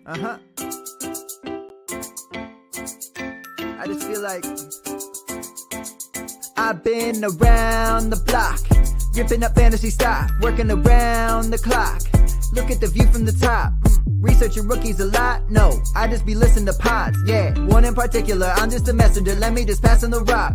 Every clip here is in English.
I just feel like I've been around the block, ripping up fantasy stock, working around the clock. Look at the view from the top. Researching rookies a lot? No, I just be listening to pods. Yeah, one in particular, I'm just a messenger. Let me just pass on the rock.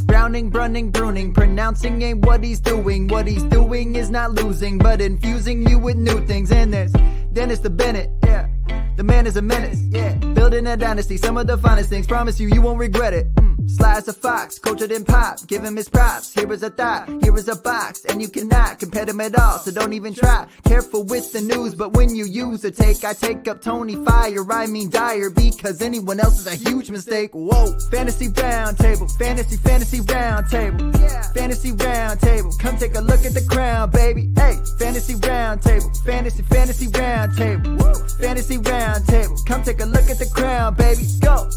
Browning, brunning, pruning, pronouncing ain't what he's doing. What he's doing is not losing, but infusing you with new things. And there's Dennis the Bennett, yeah. The man is a menace, yeah. Building a dynasty, some of the finest things. Promise you won't regret it. Sly as a fox, cultured in pop. Give him his props. Here is a thought, here is a box, and you cannot compare them at all. So don't even try. Careful with the news, but when you use a take, I take up Tony Fire. I mean Dyer, because anyone else is a huge mistake. Whoa, fantasy roundtable, fantasy roundtable, yeah. Fantasy roundtable, come take a look at the crown, baby. Hey, fantasy roundtable, fantasy roundtable, woo. Fantasy roundtable, come take a look at the crown, baby. Go.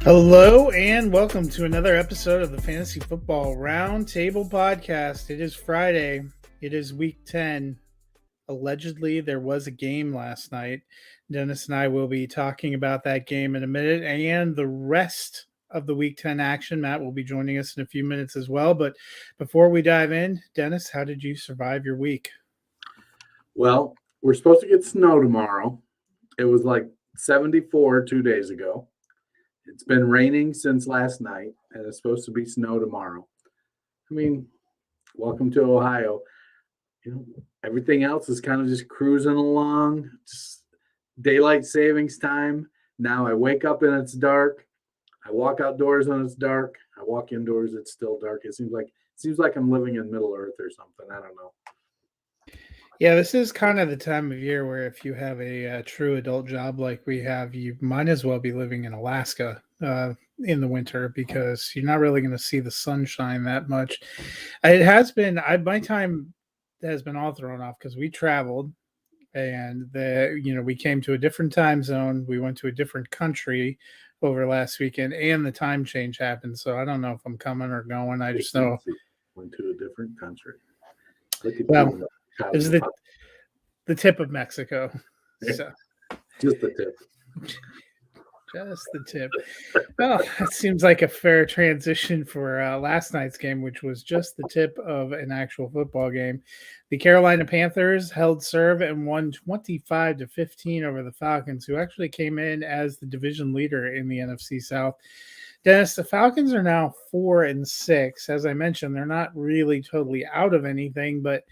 Hello and welcome to another episode of the Fantasy Football Roundtable podcast. It is Friday. It is week 10. Allegedly, there was a game last night. Dennis and I will be talking about that game in a minute and the rest of the week 10 action. Matt will be joining us in a few minutes as well. But before we dive in, Dennis, how did you survive your week? Well, we're supposed to get snow tomorrow. It was like 74 2 days ago. It's been raining since last night, and it's supposed to be snow tomorrow. I mean, welcome to Ohio. You know, everything else is kind of just cruising along. Just daylight savings time. Now I wake up and it's dark. I walk outdoors when it's dark. I walk indoors, it's still dark. It seems like I'm living in Middle Earth or something. I don't know. Yeah, this is kind of the time of year where if you have a true adult job like we have, you might as well be living in Alaska in the winter because you're not really going to see the sunshine that much. It has been, my time has been all thrown off because we traveled and we came to a different time zone. We went to a different country over last weekend and the time change happened. So I don't know if I'm coming or going. I just know. Went to a different country. Well, it was the tip of Mexico. So. Just the tip. Just the tip. Well, that seems like a fair transition for last night's game, which was just the tip of an actual football game. The Carolina Panthers held serve and won 25-15 over the Falcons, who actually came in as the division leader in the NFC South. Dennis, the Falcons are now 4-6. As I mentioned, they're not really totally out of anything, but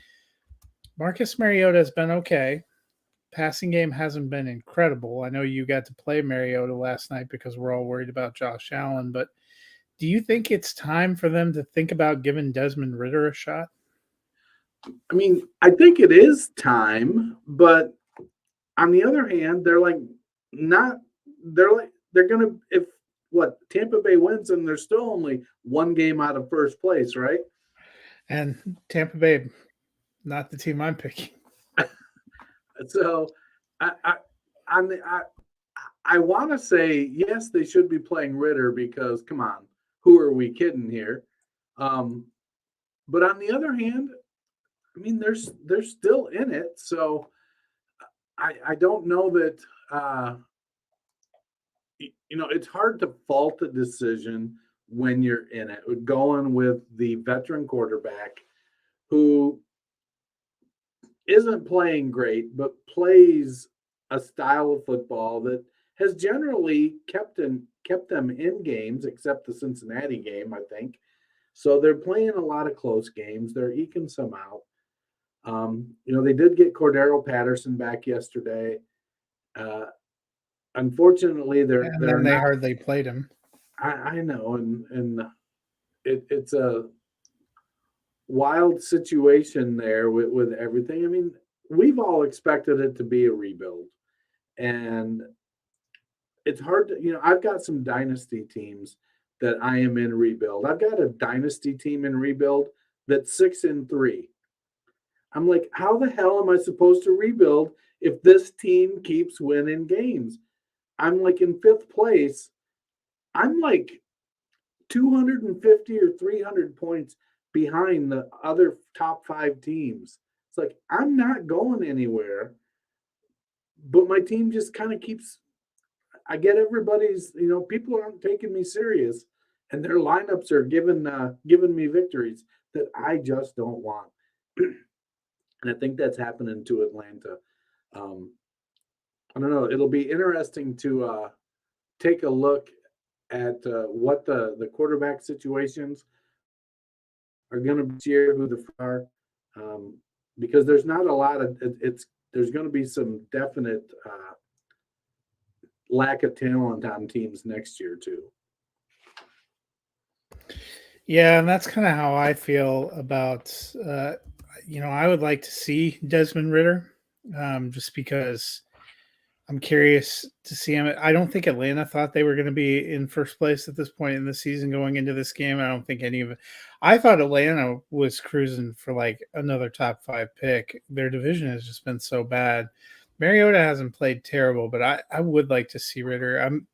Marcus Mariota has been okay. Passing game hasn't been incredible. I know you got to play Mariota last night because we're all worried about Josh Allen, but do you think it's time for them to think about giving Desmond Ridder a shot? I mean, I think it is time, but on the other hand, they're going to, Tampa Bay wins and they're still only one game out of first place, right? And Tampa Bay, not the team I'm picking. So I want to say, yes, they should be playing Ridder because, come on, who are we kidding here? But on the other hand, I mean, they're still in it. So I don't know that, it's hard to fault a decision when you're in it. Going with the veteran quarterback who isn't playing great, but plays a style of football that has generally kept them in games, except the Cincinnati game, I think. So they're playing a lot of close games. They're eking some out. They did get Cordero Patterson back yesterday. Unfortunately, they hardly played him. I know, and it's a wild situation there with everything. I mean, we've all expected it to be a rebuild, and it's hard to, I've got some dynasty teams that I am in rebuild. I've got a dynasty team in rebuild that's 6-3. I'm like, how the hell am I supposed to rebuild if this team keeps winning games? I'm like in 5th place. I'm like 250 or 300 points behind the other top 5 teams. It's like, I'm not going anywhere. but my team just kind of keeps. I get everybody's. People aren't taking me serious, and their lineups are giving me victories that I just don't want. And I think that's happening to Atlanta. Um, I don't know. It'll be interesting to take a look at what the quarterback situations are going to be this year, who the are, because there's not a lot of there's going to be some definite lack of talent on teams next year too. Yeah, and that's kind of how I feel about. I would like to see Desmond Ritter, just because I'm curious to see him. I don't think Atlanta thought they were going to be in first place at this point in the season going into this game. I don't think any of it. I thought Atlanta was cruising for like another top 5 pick. Their division has just been so bad. Mariota hasn't played terrible, but I would like to see Ritter. I'm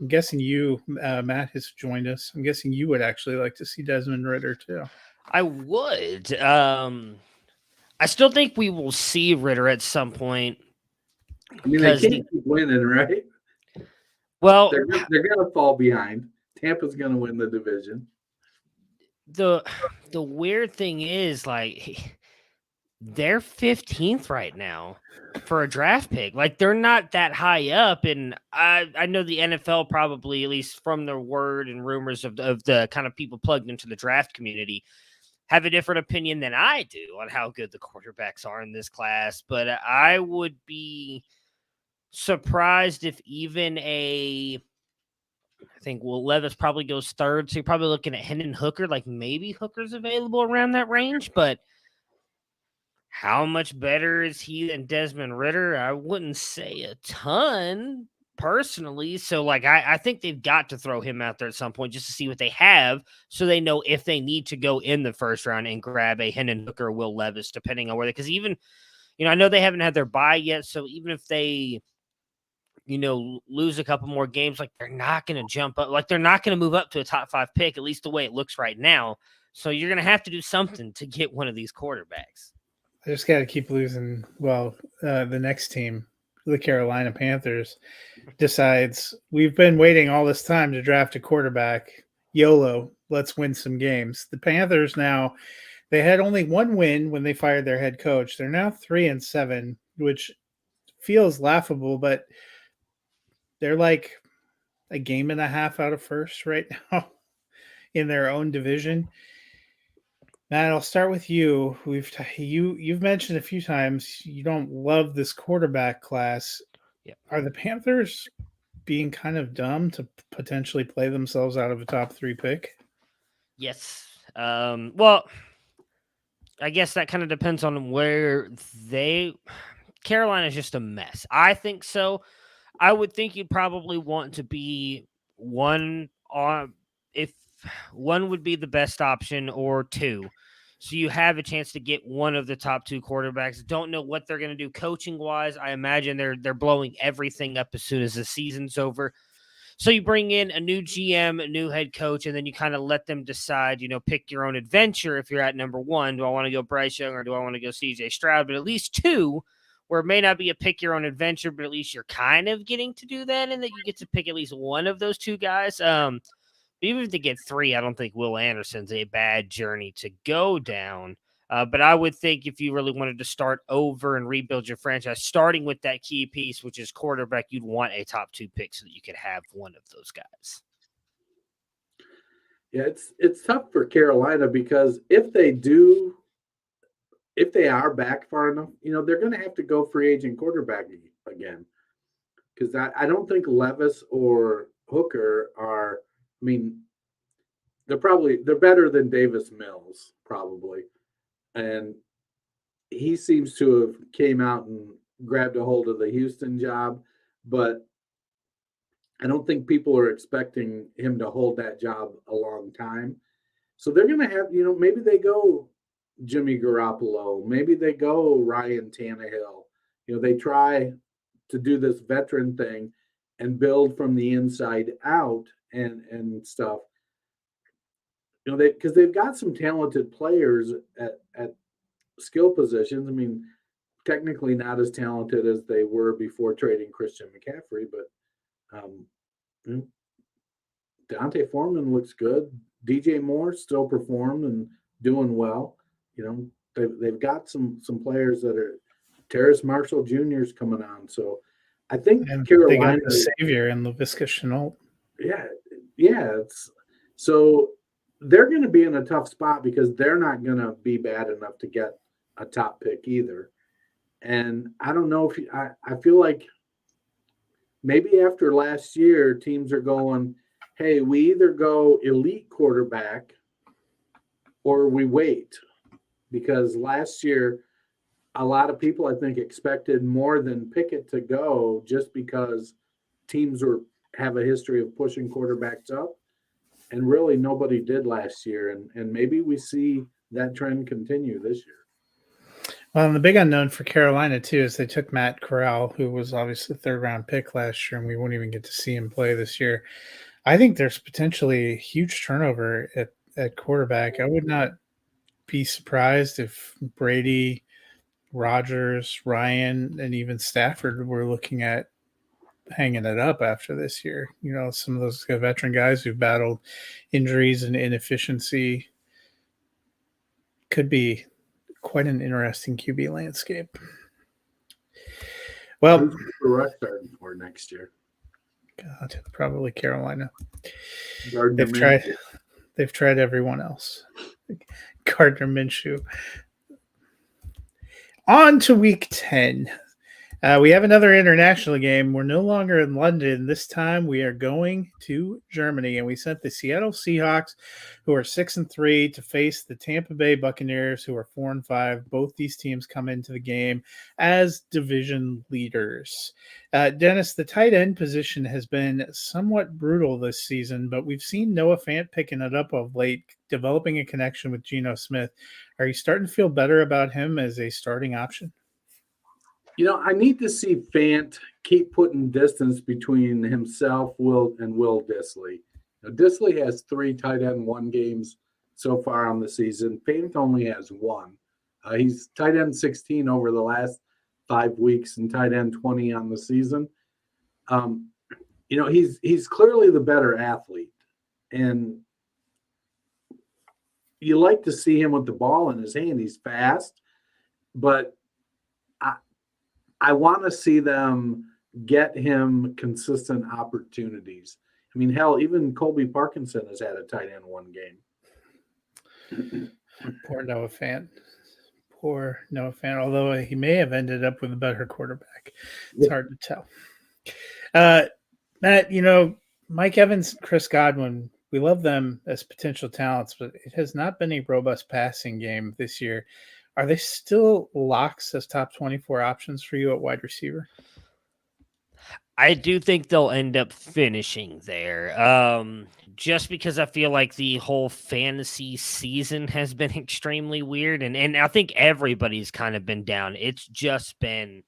guessing you, Matt, has joined us. I'm guessing you would actually like to see Desmond Ritter too. I would. I still think we will see Ritter at some point. I mean, they can't keep winning, right? Well, they're going to fall behind. Tampa's going to win the division. The weird thing is, like, they're 15th right now for a draft pick. Like, they're not that high up, and I know the NFL probably, at least from the word and rumors of the kind of people plugged into the draft community, have a different opinion than I do on how good the quarterbacks are in this class. But I would be surprised if even I think Levis probably goes third, so you're probably looking at Hendon Hooker. Like, maybe Hooker's available around that range, but how much better is he than Desmond Ritter? I wouldn't say a ton personally. So, like, I think they've got to throw him out there at some point just to see what they have, so they know if they need to go in the first round and grab a Hendon Hooker or Will Levis, depending on where because even, I know they haven't had their bye yet, so even if they lose a couple more games, like, they're not going to jump up. Like, they're not going to move up to a top 5 pick, at least the way it looks right now. So you're going to have to do something to get one of these quarterbacks. I just got to keep losing. Well, the next team, the Carolina Panthers, decides we've been waiting all this time to draft a quarterback. YOLO, let's win some games. The Panthers now, they had only one win when they fired their head coach. They're now 3-7, which feels laughable, but they're like a game and a half out of first right now in their own division. Matt, I'll start with you. You've mentioned a few times you don't love this quarterback class. Yeah. Are the Panthers being kind of dumb to potentially play themselves out of a top 3 pick? Yes. Well, I guess that kind of depends on where Carolina's just a mess. I think so. I would think you'd probably want to be one if one would be the best option, or 2. So you have a chance to get one of the top 2 quarterbacks. Don't know what they're going to do coaching wise. I imagine they're blowing everything up as soon as the season's over. So you bring in a new GM, a new head coach, and then you kind of let them decide, pick your own adventure. If you're at number 1, do I want to go Bryce Young or do I want to go CJ Stroud? But at least 2, where it may not be a pick your own adventure, but at least you're kind of getting to do that, and that you get to pick at least one of those 2 guys. Even if they get 3, I don't think Will Anderson's a bad journey to go down. But I would think if you really wanted to start over and rebuild your franchise, starting with that key piece, which is quarterback, you'd want a top 2 pick so that you could have one of those guys. Yeah, it's tough for Carolina because if they are back far enough, they're going to have to go free agent quarterback again. Because I don't think Levis or Hooker are. I mean, they're better than Davis Mills probably, and he seems to have came out and grabbed a hold of the Houston job, but I don't think people are expecting him to hold that job a long time. So they're going to have, maybe they go Jimmy Garoppolo, maybe they go Ryan Tannehill. They try to do this veteran thing and build from the inside out and stuff. Because they've got some talented players at skill positions. I mean, technically not as talented as they were before trading Christian McCaffrey, but Dante Foreman looks good. DJ Moore still performed and doing well. They've got some players that are. Terrace Marshall Jr. is coming on, so I think And Carolina. they got the savior in LaVisca Chenault. Yeah. So they're going to be in a tough spot because they're not going to be bad enough to get a top pick either. And I don't know if I feel like maybe after last year, teams are going, hey, we either go elite quarterback or we wait. Because last year, a lot of people, I think, expected more than Pickett to go just because teams have a history of pushing quarterbacks up. And really nobody did last year. And maybe we see that trend continue this year. Well, and the big unknown for Carolina, too, is they took Matt Corral, who was obviously a third-round pick last year, and we won't even get to see him play this year. I think there's potentially a huge turnover at quarterback. I would not be surprised if Brady, Rodgers, Ryan, and even Stafford were looking at hanging it up after this year. Some of those veteran guys who've battled injuries and inefficiency could be quite an interesting QB landscape. Well, who's the rush starting for next year? God, probably Carolina. Gardner They've tried everyone else. Gardner Minshew. On to week 10. We have another international game. We're no longer in London. This time we are going to Germany, and we sent the Seattle Seahawks, who are 6-3, to face the Tampa Bay Buccaneers, who are 4-5. Both these teams come into the game as division leaders. Dennis, the tight end position has been somewhat brutal this season, but we've seen Noah Fant picking it up of late, developing a connection with Geno Smith. Are you starting to feel better about him as a starting option? I need to see Fant keep putting distance between himself, Will Dissly. Dissly has 3 tight end 1 games so far on the season. Fant only has 1. He's tight end 16 over the last 5 weeks and tight end 20 on the season. He's clearly the better athlete, and you like to see him with the ball in his hand. He's fast, but I want to see them get him consistent opportunities. I mean, hell, even Colby Parkinson has had a tight end 1 game. Poor Noah Fant. Although he may have ended up with a better quarterback. It's hard to tell. Matt, Mike Evans, Chris Godwin, we love them as potential talents, but it has not been a robust passing game this year. Are they still locks as top 24 options for you at wide receiver? I do think they'll end up finishing there. Just because I feel like the whole fantasy season has been extremely weird. And I think everybody's kind of been down. It's just been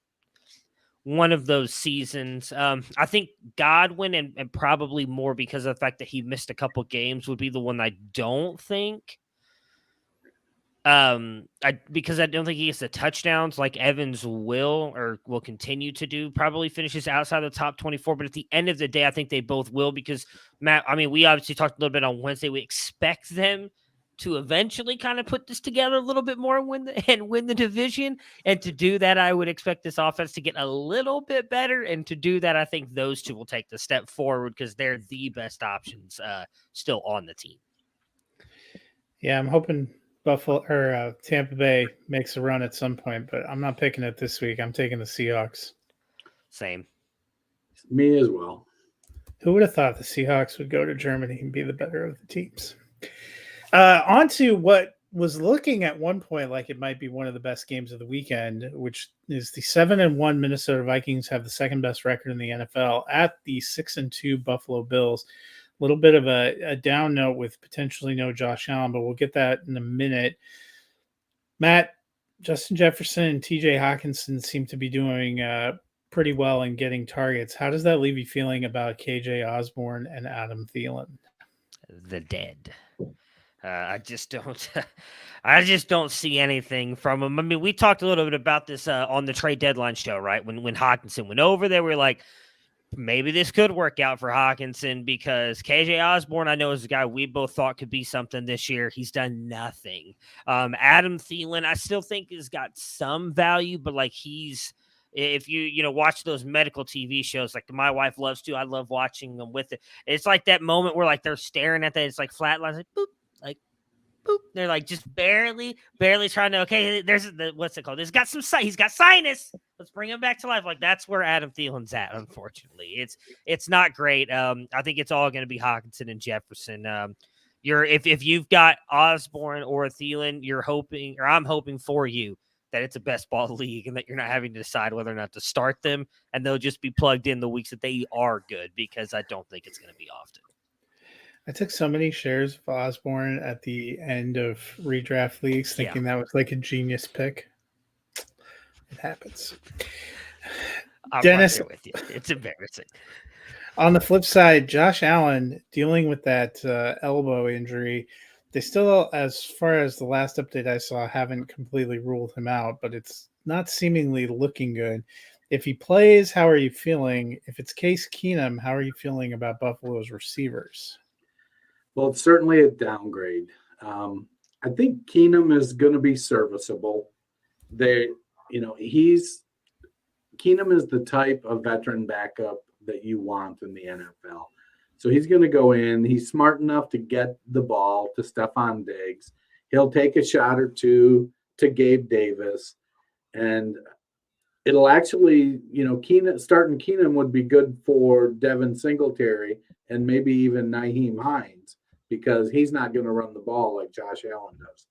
one of those seasons. I think Godwin and probably more because of the fact that he missed a couple games would be the one I don't think. Because I don't think he gets the touchdowns like Evans will continue to do. Probably finishes outside the top 24, but at the end of the day, I think they both will because Matt. I mean, we obviously talked a little bit on Wednesday. We expect them to eventually kind of put this together a little bit more and win the division. And to do that, I would expect this offense to get a little bit better. And to do that, I think those two will take the step forward because they're the best options still on the team. Yeah, I'm hoping Tampa Bay makes a run at some point, but I'm not picking it this week. I'm taking the Seahawks. Same. Me as well. Who would have thought the Seahawks would go to Germany and be the better of the teams? On to what was looking at one point like it might be one of the best games of the weekend, which is the 7-1 Minnesota Vikings have the second best record in the NFL at the 6-2 Buffalo Bills. A little bit of a down note with potentially no Josh Allen, but we'll get that in a minute. Matt, Justin Jefferson and TJ Hawkinson seem to be doing pretty well in getting targets. How does that leave you feeling about KJ Osborne and Adam Thielen? The dead. I just don't. I just don't see anything from him. I mean, we talked a little bit about this on the trade deadline show, right? When Hawkinson went over there, we were like, maybe this could work out for Hawkinson because KJ Osborne, I know, is a guy we both thought could be something this year. He's done nothing. Adam Thielen, I still think has got some value, but like if you watch those medical TV shows, like my wife loves to, I love watching them with it. It's like that moment where like they're staring at that, it's like flat lines, like boop, like boop. They're like just barely trying to. Okay, there's what's it called? He's got sinus. Let's bring him back to life. Like that's where Adam Thielen's at. Unfortunately, it's not great. I think it's all going to be Hawkinson and Jefferson. If you've got Osborne or Thielen, I'm hoping for you that it's a best ball league and that you're not having to decide whether or not to start them, and they'll just be plugged in the weeks that they are good, because I don't think it's going to be often. I took so many shares of Osborne at the end of redraft leagues, thinking that was like a genius pick. It happens. I'm Dennis, right there with you. It's embarrassing. On the flip side, Josh Allen dealing with that elbow injury. They still, as far as the last update I saw, haven't completely ruled him out, but it's not seemingly looking good. If he plays, how are you feeling? If it's Case Keenum, how are you feeling about Buffalo's receivers? Well, it's certainly a downgrade. I think Keenum is going to be serviceable. Keenum is the type of veteran backup that you want in the NFL. So he's going to go in. He's smart enough to get the ball to Stephon Diggs. He'll take a shot or two to Gabe Davis. And it'll actually, starting Keenum would be good for Devin Singletary and maybe even Nyheim Hines, because he's not going to run the ball like Josh Allen does.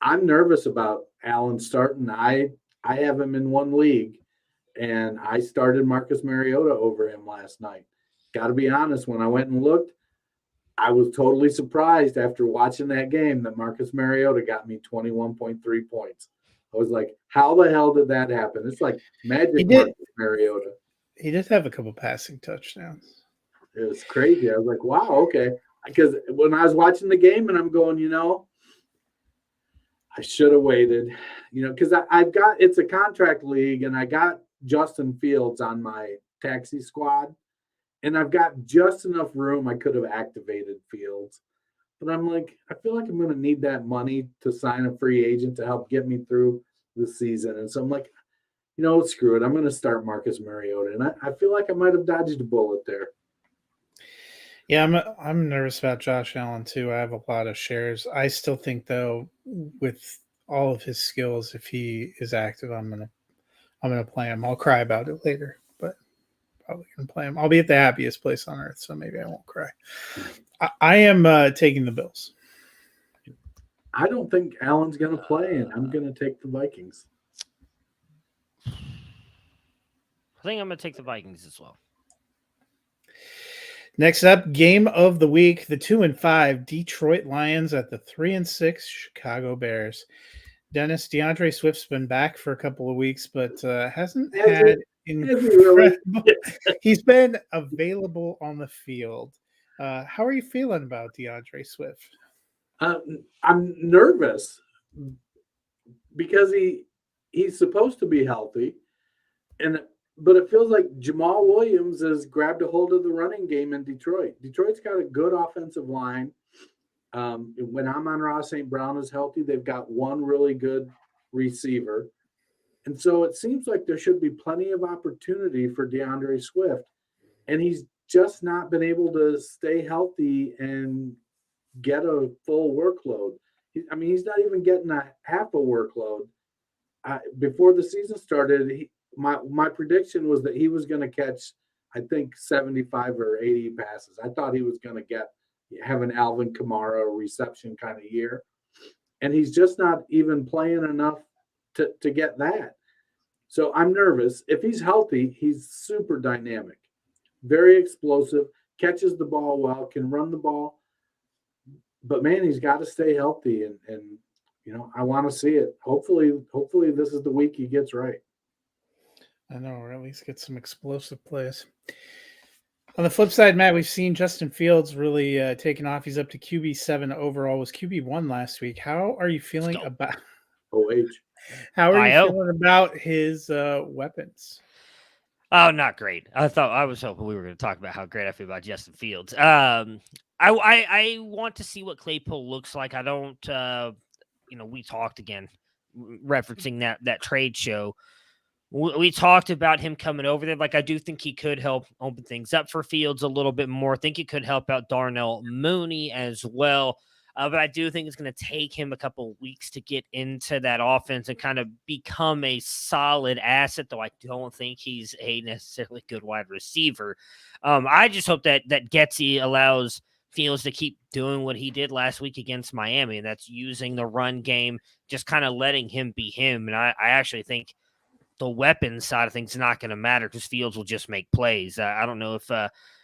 I'm nervous about Allen starting. I have him in one league, and I started Marcus Mariota over him last night. Got to be honest, when I went and looked, I was totally surprised after watching that game that Marcus Mariota got me 21.3 points. I was like, how the hell did that happen? It's like magic. Marcus Mariota. He did have a couple passing touchdowns. It was crazy. I was like, wow, okay. Because when I was watching the game and I'm going, I should have waited, because it's a contract league and I got Justin Fields on my taxi squad, and I've got just enough room. I could have activated Fields, but I'm like, I feel like I'm going to need that money to sign a free agent to help get me through the season. And so I'm like, screw it. I'm going to start Marcus Mariota. And I feel like I might have dodged a bullet there. Yeah, I'm nervous about Josh Allen too. I have a lot of shares. I still think, though, with all of his skills, if he is active, I'm gonna play him. I'll cry about it later, but probably gonna play him. I'll be at the happiest place on earth, so maybe I won't cry. I am taking the Bills. I don't think Allen's gonna play, and I'm gonna take the Vikings. I think I'm gonna take the Vikings as well. Next up, game of the week: the 2-5 Detroit Lions at the 3-6 Chicago Bears. Dennis, DeAndre Swift's been back for a couple of weeks, but hasn't had incredible. He's been available on the field. How are you feeling about DeAndre Swift? I'm nervous because he's supposed to be healthy, but it feels like Jamal Williams has grabbed a hold of the running game in Detroit. Detroit's got a good offensive line. When Amon-Ra St. Brown is healthy, they've got one really good receiver. And so it seems like there should be plenty of opportunity for DeAndre Swift. And he's just not been able to stay healthy and get a full workload. He's not even getting a half a workload. Before the season started, my prediction was that he was going to catch, I think, 75 or 80 passes. I thought he was going to have an Alvin Kamara reception kind of year. And he's just not even playing enough to get that. So I'm nervous. If he's healthy, he's super dynamic, very explosive, catches the ball well, can run the ball. But, man, he's got to stay healthy. And I want to see it. Hopefully this is the week he gets right. I know, or at least get some explosive plays. On the flip side, Matt, we've seen Justin Fields really taking off. He's up to QB7 overall. Was QB1 last week. How are you feeling Still. about? OH. How are you IO. feeling about his weapons? Oh, not great. I was hoping we were going to talk about how great I feel about Justin Fields. I want to see what Claypool looks like. I don't. We talked again, referencing that trade show. We talked about him coming over there. Like, I do think he could help open things up for Fields a little bit more. I think he could help out Darnell Mooney as well. But I do think it's going to take him a couple of weeks to get into that offense and kind of become a solid asset, though I don't think he's a necessarily good wide receiver. I just hope that Getsy allows Fields to keep doing what he did last week against Miami, and that's using the run game, just kind of letting him be him. And I actually think the weapons side of things is not going to matter because Fields will just make plays. I don't know if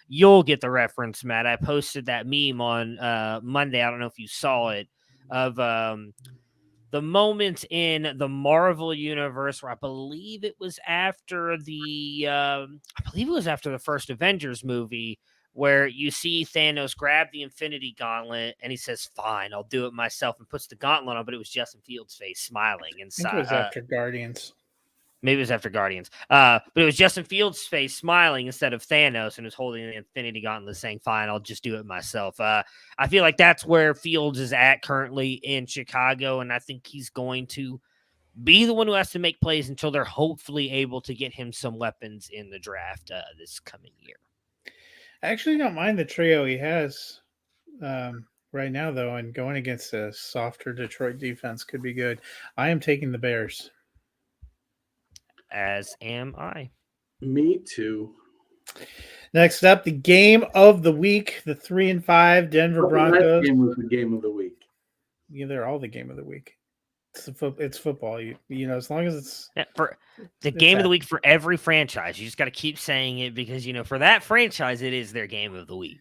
you'll get the reference, Matt. I posted that meme on Monday. I don't know if you saw it, of the moment in the Marvel universe where I believe it was after the first Avengers movie, where you see Thanos grab the Infinity Gauntlet and he says, "Fine, I'll do it myself," and puts the gauntlet on, but it was Justin Fields' face smiling I inside. think it was after Guardians. Maybe it was after Guardians. But it was Justin Fields' face smiling instead of Thanos, and was holding the Infinity Gauntlet saying, "Fine, I'll just do it myself." I feel like that's where Fields is at currently in Chicago, and I think he's going to be the one who has to make plays until they're hopefully able to get him some weapons in the draft this coming year. I actually don't mind the trio he has right now, though, and going against a softer Detroit defense could be good. I am taking the Bears. As am I. Me too. Next up, the game of the week: the 3-5 Denver That Broncos. game was the game of the week. Yeah, they're all the game of the week. It's football. You know, as long as it's for the game of the week for every franchise. You just got to keep saying it because, for that franchise, it is their game of the week.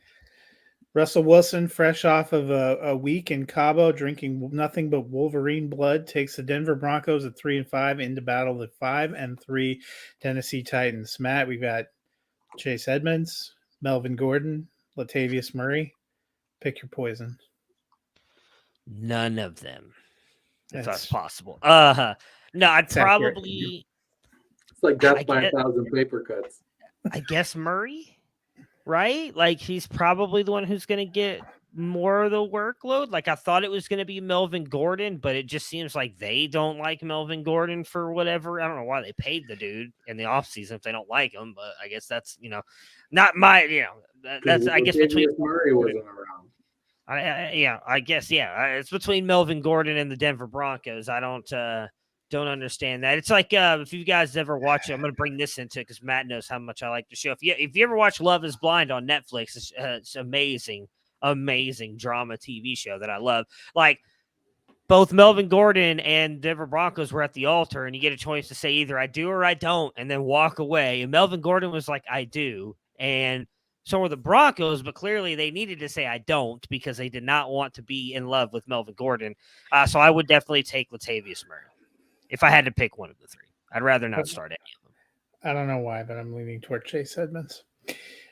Russell Wilson, fresh off of a week in Cabo, drinking nothing but Wolverine blood, takes the Denver Broncos at 3-5 into battle the 5-3 Tennessee Titans. Matt, we've got Chase Edmonds, Melvin Gordon, Latavius Murray. Pick your poison. None of them, if that's possible. No, I'd probably. It's like death by 1,000 paper cuts. I guess Murray. Right? Like, he's probably the one who's going to get more of the workload. Like, I thought it was going to be Melvin Gordon, but it just seems like they don't like Melvin Gordon for whatever. I don't know why they paid the dude in the offseason if they don't like him, but I guess that's, not my, that's, I guess, between Murray wasn't around. I guess, it's between Melvin Gordon and the Denver Broncos. I don't understand that. It's like if you guys ever watch it, I'm going to bring this into it because Matt knows how much I like the show. If you ever watch Love is Blind on Netflix, it's amazing drama TV show that I love. Like, both Melvin Gordon and Denver Broncos were at the altar, and you get a choice to say either I do or I don't, and then walk away. And Melvin Gordon was like, I do. And so were the Broncos, but clearly they needed to say I don't because they did not want to be in love with Melvin Gordon. So I would definitely take Latavius Murray. If I had to pick one of the three, I'd rather not start any of them. I don't know why, but I'm leaning toward Chase Edmonds.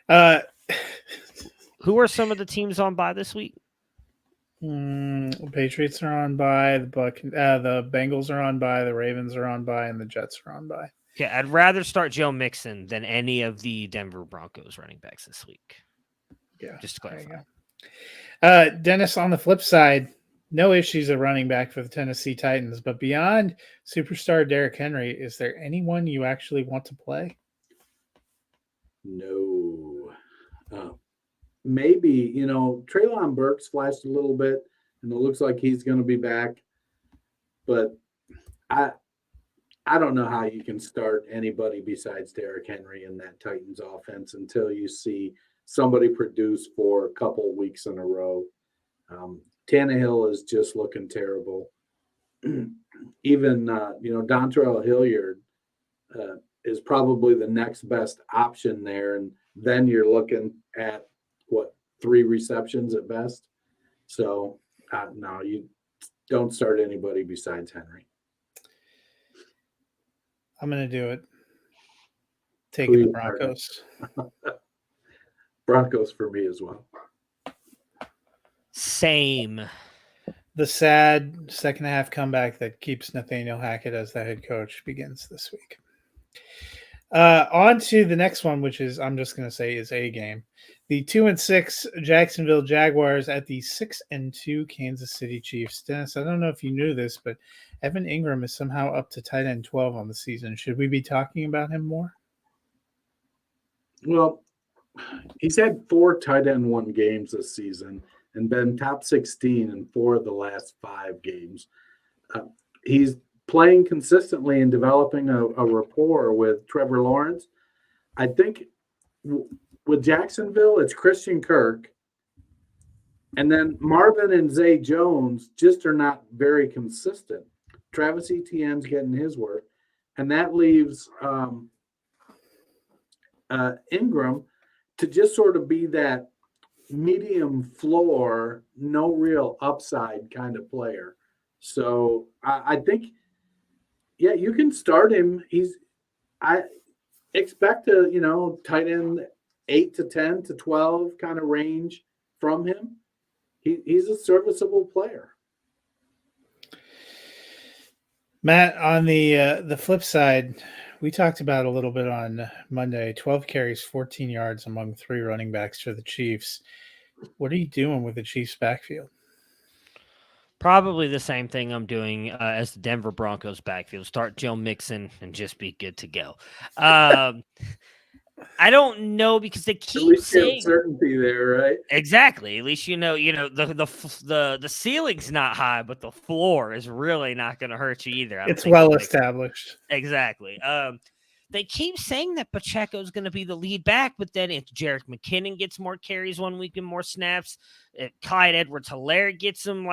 Who are some of the teams on bye this week? The Patriots are on bye. The Bengals are on bye. The Ravens are on bye, and the Jets are on bye. Okay, I'd rather start Joe Mixon than any of the Denver Broncos running backs this week. Yeah, just to clarify. Dennis, on the flip side, no issues at running back for the Tennessee Titans, but beyond superstar Derrick Henry, is there anyone you actually want to play? No. Maybe, Treylon Burks flashed a little bit, and it looks like he's going to be back. But I don't know how you can start anybody besides Derrick Henry in that Titans offense until you see somebody produce for a couple of weeks in a row. Tannehill is just looking terrible. Even, Dontrell Hilliard is probably the next best option there. And then you're looking at, 3 receptions at best. So, no, you don't start anybody besides Henry. I'm going to do it. Taking the Broncos. Broncos for me as well. Same. The sad second half comeback that keeps Nathaniel Hackett as the head coach begins this week. On to the next one, which is, I'm just going to say, is a game. The 2-6 Jacksonville Jaguars at the 6-2 Kansas City Chiefs. Dennis, I don't know if you knew this, but Evan Ingram is somehow up to tight end 12 on the season. Should we be talking about him more? Well, he's had 4 tight end 1 games this season and been top 16 in 4 of the last 5 games. He's playing consistently and developing a rapport with Trevor Lawrence. I think with Jacksonville, it's Christian Kirk. And then Marvin and Zay Jones just are not very consistent. Travis Etienne's getting his work. And that leaves Ingram to just sort of be that medium floor, no real upside kind of player. So I think, yeah, you can start him. I expect a, tight end 8 to 10 to 12 kind of range from him. He's a serviceable player. Matt, on the flip side, we talked about a little bit on Monday, 12 carries, 14 yards among 3 running backs for the Chiefs. What are you doing with the Chiefs backfield? Probably the same thing I'm doing as the Denver Broncos backfield. Start Joe Mixon and just be good to go. I don't know because they keep saying certainty there, right? Exactly. At least the ceiling's not high, but the floor is really not going to hurt you either. It's well established. Exactly. They keep saying that Pacheco is going to be the lead back, but then if Jerick McKinnon gets more carries 1 week and more snaps, if Clyde Edwards-Helaire gets them,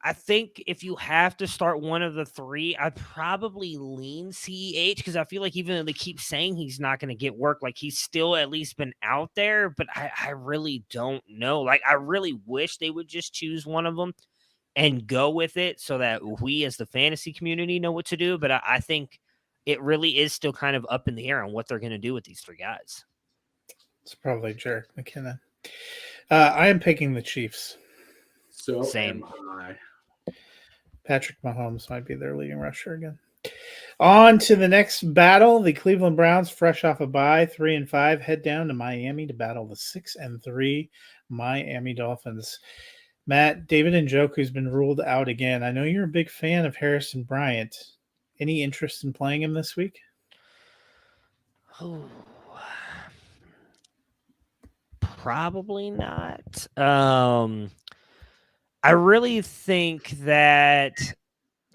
I think if you have to start one of the 3, I'd probably lean CEH because I feel like even though they keep saying he's not going to get work, he's still at least been out there, but I really don't know. I really wish they would just choose one of them and go with it so that we as the fantasy community know what to do. But I think it really is still kind of up in the air on what they're going to do with these 3 guys. It's probably Jerick McKinnon. I am picking the Chiefs. So same. Patrick Mahomes might be their leading rusher again. On to the next battle. The Cleveland Browns, fresh off a bye, 3-5, head down to Miami to battle the 6-3 Miami Dolphins. Matt, David Njoku's been ruled out again. I know you're a big fan of Harrison Bryant. Any interest in playing him this week? Oh, probably not. I really think that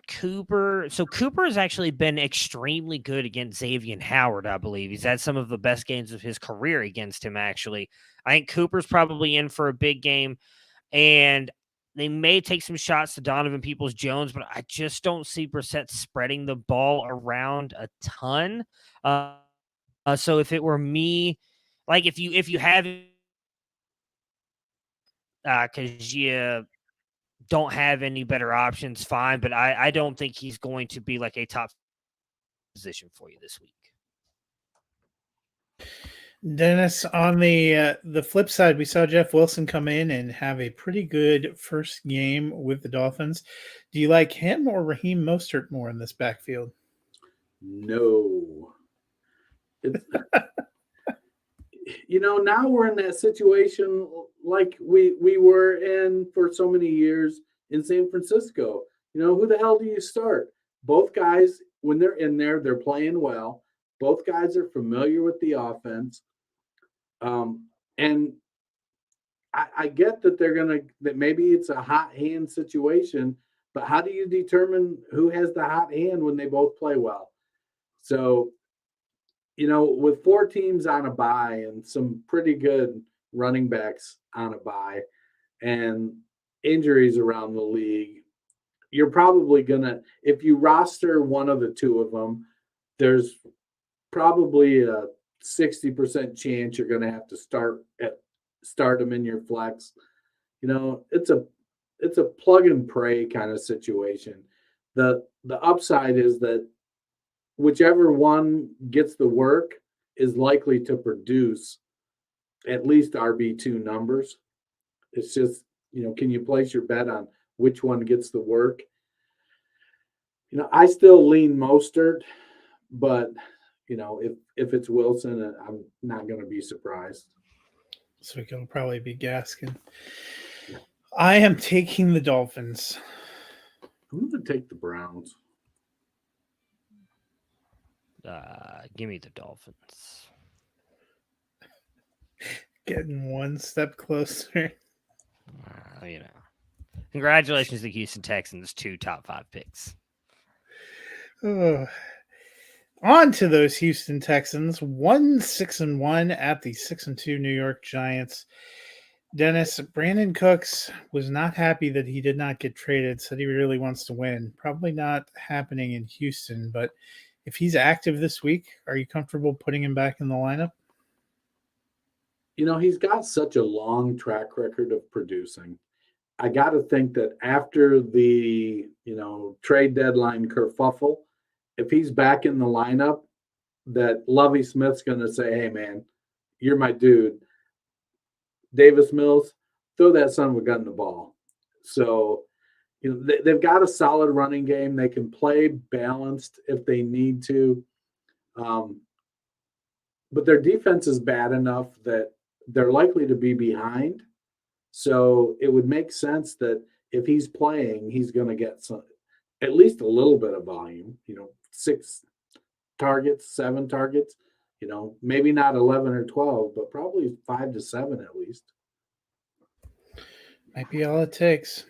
Cooper has actually been extremely good against Xavier Howard, I believe. He's had some of the best games of his career against him, actually. I think Cooper's probably in for a big game, and they may take some shots to Donovan Peoples-Jones, but I just don't see Brissett spreading the ball around a ton. So if it were me, if you have because you don't have any better options, fine, but I don't think he's going to be a top position for you this week. Dennis, on the flip side, we saw Jeff Wilson come in and have a pretty good first game with the Dolphins. Do you like him or Raheem Mostert more in this backfield? No. Now we're in that situation like we were in for so many years in San Francisco. Who the hell do you start? Both guys, when they're in there, they're playing well. Both guys are familiar with the offense. And I get that that maybe it's a hot hand situation, but how do you determine who has the hot hand when they both play well? So, with 4 teams on a bye and some pretty good running backs on a bye and injuries around the league, you're probably if you roster one of the 2 of them, there's probably a 60% chance you're going to have to start them in your flex. It's a plug and pray kind of situation. The upside is that whichever one gets the work is likely to produce at least RB2 numbers. It's just, can you place your bet on which one gets the work? I still lean Mostert, but if it's Wilson, I'm not going to be surprised. So it'll probably be Gaskin. I am taking the Dolphins. I'm going to take the Browns. Give me the Dolphins. Getting one step closer. Congratulations to the Houston Texans, 2 top 5 picks. Oh. On to those Houston Texans, 1-6-1 at the 6-2 New York Giants. Dennis, Brandon Cooks was not happy that he did not get traded, said he really wants to win. Probably not happening in Houston, but if he's active this week, are you comfortable putting him back in the lineup? He's got such a long track record of producing. I got to think that after the, trade deadline kerfuffle, if he's back in the lineup, that Lovie Smith's going to say, hey, man, you're my dude. Davis Mills, throw that son of a gun the ball. So, they've got a solid running game. They can play balanced if they need to. But their defense is bad enough that they're likely to be behind. So it would make sense that if he's playing, he's going to get at least a little bit of volume, 6 targets, 7 targets, maybe not 11 or 12, but probably 5 to 7 at least. Might be all it takes.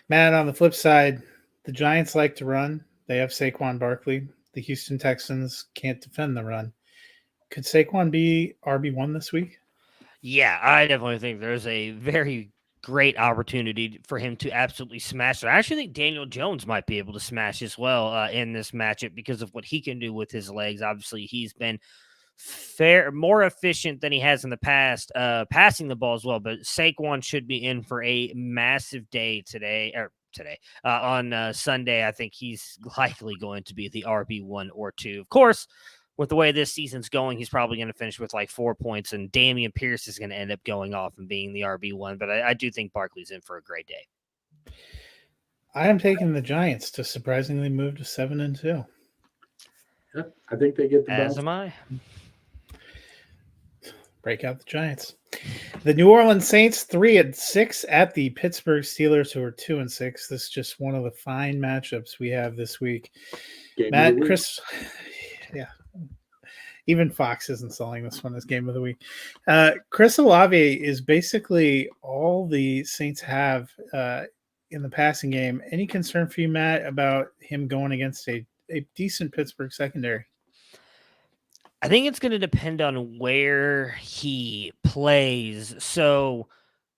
Matt, on the flip side, the Giants like to run. They have Saquon Barkley. The Houston Texans can't defend the run. Could Saquon be RB1 this week? Yeah, I definitely think there's a very great opportunity for him to absolutely smash it. I actually think Daniel Jones might be able to smash as well in this matchup because of what he can do with his legs. Obviously, he's been more efficient than he has in the past, passing the ball as well. But Saquon should be in for a massive day on Sunday. I think he's likely going to be the RB1 or 2. Of course, with the way this season's going, he's probably going to finish with like 4 points, and Dameon Pierce is going to end up going off and being the RB1. But I do think Barkley's in for a great day. I am taking the Giants to surprisingly move to 7-2. Yeah, I think they get the best. As am I. Break out the Giants. The New Orleans Saints 3-6 at the Pittsburgh Steelers, who are 2-6. This is just one of the fine matchups we have this week. Matt, Chris, yeah. Even Fox isn't selling this one as game of the week. Chris Olave is basically all the Saints have in the passing game. Any concern for you, Matt, about him going against a decent Pittsburgh secondary? I think it's going to depend on where he plays. So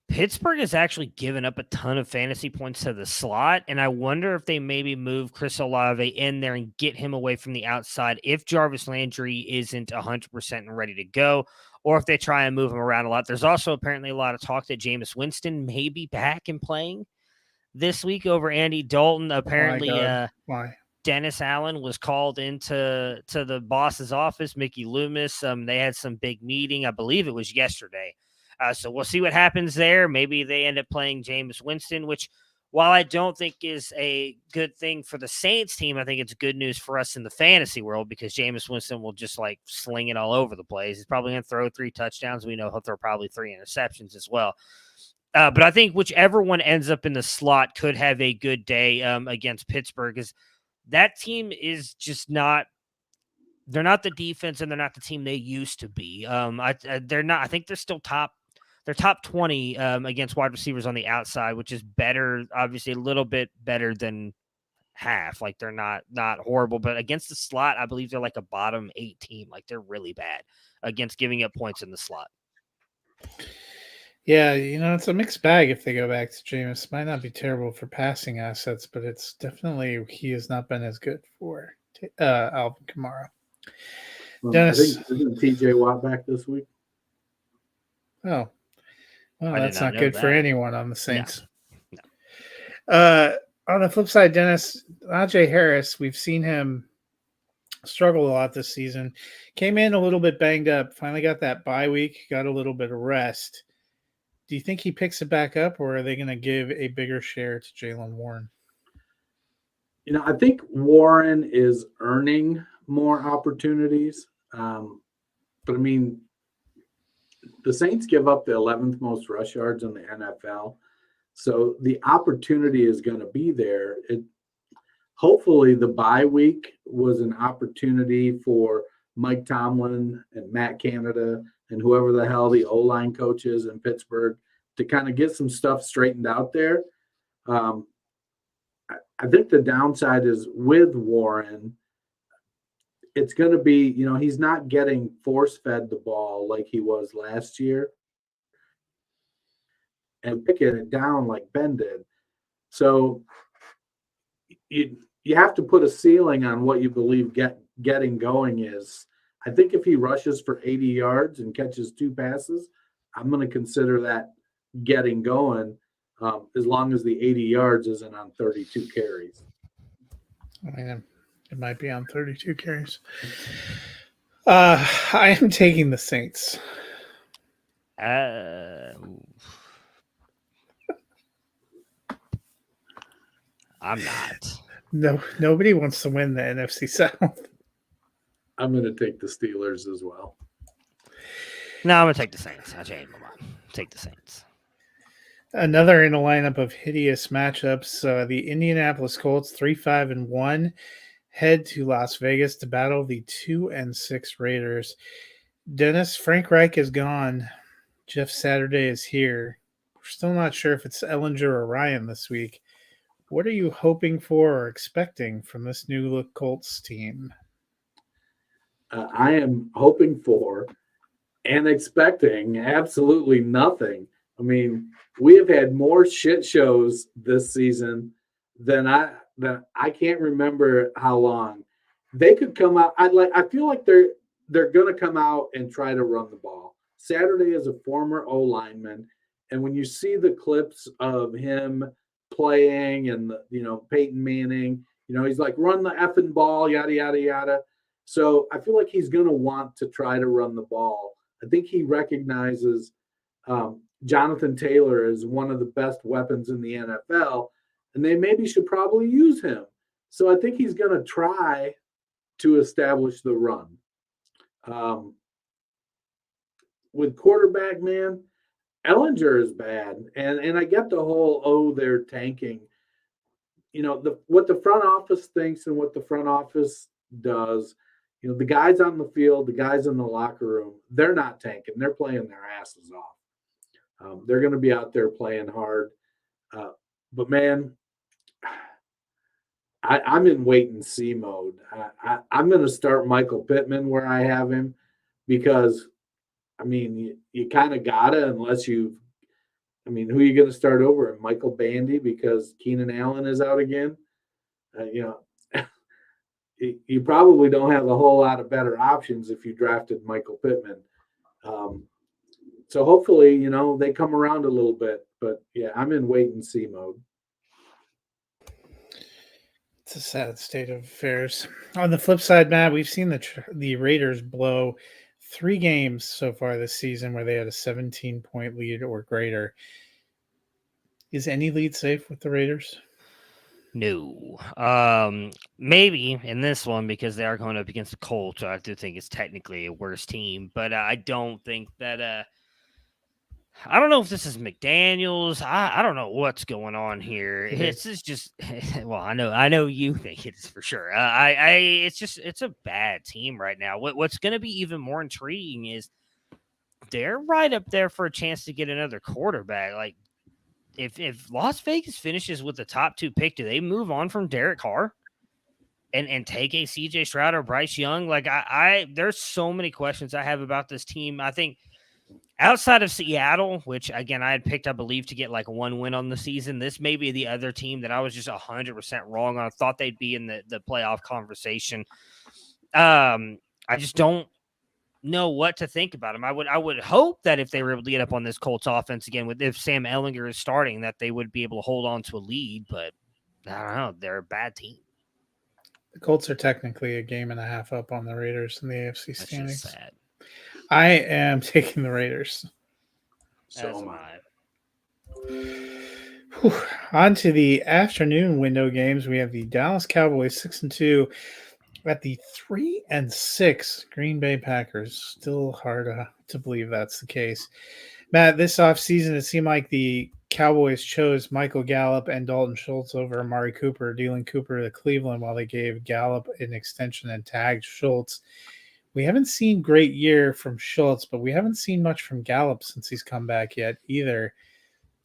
Pittsburgh has actually given up a ton of fantasy points to the slot, and I wonder if they maybe move Chris Olave in there and get him away from the outside if Jarvis Landry isn't 100% and ready to go, or if they try and move him around a lot. There's also apparently a lot of talk that Jameis Winston may be back and playing this week over Andy Dalton. Apparently, Why? Dennis Allen was called into the boss's office, Mickey Loomis. They had some big meeting. I believe it was yesterday. So we'll see what happens there. Maybe they end up playing Jameis Winston, which, while I don't think is a good thing for the Saints team, I think it's good news for us in the fantasy world because Jameis Winston will just like sling it all over the place. He's probably going to throw 3 touchdowns. We know he'll throw probably 3 interceptions as well. But I think whichever one ends up in the slot could have a good day against Pittsburgh because that team is just not. They're not the defense, and they're not the team they used to be. They're not. I think they're still top. They're top 20 against wide receivers on the outside, which is better, obviously a little bit better than half. Like they're not horrible, but against the slot, I believe they're like a bottom 8 team. Like they're really bad against giving up points in the slot. Yeah, it's a mixed bag if they go back to Jameis. Might not be terrible for passing assets, but it's definitely he has not been as good for Alvin Kamara. Dennis, I think isn't TJ Watt back this week? Oh, well, that's not good for anyone on the Saints. No. On the flip side, Dennis, Najee Harris, we've seen him Struggled a lot this season. Came in a little bit banged up. Finally got that bye week. Got a little bit of rest. Do you think he picks it back up, or are they going to give a bigger share to Jaylen Warren? I think Warren is earning more opportunities. But I mean, the Saints give up the 11th most rush yards in the NFL. So the opportunity is going to be there. Hopefully the bye week was an opportunity for Mike Tomlin and Matt Canada and whoever the hell the O-line coach is in Pittsburgh to kind of get some stuff straightened out there. I think the downside is with Warren, it's going to be, he's not getting force-fed the ball like he was last year and picking it down like Ben did. So you have to put a ceiling on what you believe getting going is. I think if he rushes for 80 yards and catches 2 passes, I'm going to consider that getting going as long as the 80 yards isn't on 32 carries. I mean, it might be on 32 carries. I am taking the Saints. I'm not. No, nobody wants to win the NFC South. I'm going to take the Steelers as well. No, I'm going to take the Saints. I changed my mind. Take the Saints. Another in a lineup of hideous matchups. The Indianapolis Colts, 3-5-1, head to Las Vegas to battle the 2-6 Raiders. Dennis, Frank Reich is gone. Jeff Saturday is here. We're still not sure if it's Ellinger or Ryan this week. What are you hoping for or expecting from this new look Colts team? I am hoping for and expecting absolutely nothing. I mean, we have had more shit shows this season than I can't remember how long. They could come out. I feel like they're going to come out and try to run the ball. Saturday is a former O lineman, and when you see the clips of him playing and Peyton Manning, he's like, run the effing ball, yada yada yada. So I feel like he's going to want to try to run the ball. I think he recognizes Jonathan Taylor is one of the best weapons in the NFL, and they maybe should probably use him. So I think he's going to try to establish the run. With quarterback, man, Ellinger is bad, and I get the whole, they're tanking. What the front office thinks and what the front office does, the guys on the field, the guys in the locker room, they're not tanking. They're playing their asses off. They're going to be out there playing hard. But, man, I'm in wait-and-see mode. I'm going to start Michael Pittman where I have him because, I mean, you kind of got to unless who are you going to start over? Michael Bandy because Keenan Allen is out again? You probably don't have a whole lot of better options if you drafted Michael Pittman. So hopefully, they come around a little bit. But, yeah, I'm in wait-and-see mode. It's a sad state of affairs. On the flip side, Matt, we've seen the Raiders blow 3 games so far this season where they had a 17-point lead or greater. Is any lead safe with the Raiders? No. Maybe in this one because they are going up against the Colts. I do think it's technically a worse team, but I don't think that I don't know if this is McDaniels. I don't know what's going on here. It's just well, I know you think it is for sure. It's a bad team right now. What's going to be even more intriguing is they're right up there for a chance to get another quarterback. Like if Las Vegas finishes with the top 2 pick, do they move on from Derek Carr and take a CJ Stroud or Bryce Young? Like there's so many questions I have about this team. I think outside of Seattle, which again I had picked, I believe, to get like 1 win on the season, this may be the other team that I was just 100% wrong on. I thought they'd be in the playoff conversation. I just don't know what to think about them. I would hope that if they were able to get up on this Colts offense again, if Sam Ellinger is starting, that they would be able to hold on to a lead. But I don't know. They're a bad team. The Colts are technically a game and a half up on the Raiders in the AFC That's standings. just sad. I am taking the Raiders. So As am am I. Whew. On to the afternoon window games. We have the Dallas Cowboys 6-2 at the 3-6 Green Bay Packers. Still hard to believe that's the case. Matt, this offseason, it seemed like the Cowboys chose Michael Gallup and Dalton Schultz over Amari Cooper, dealing Cooper to Cleveland while they gave Gallup an extension and tagged Schultz. We haven't seen great year from Schultz, but we haven't seen much from Gallup since he's come back yet either.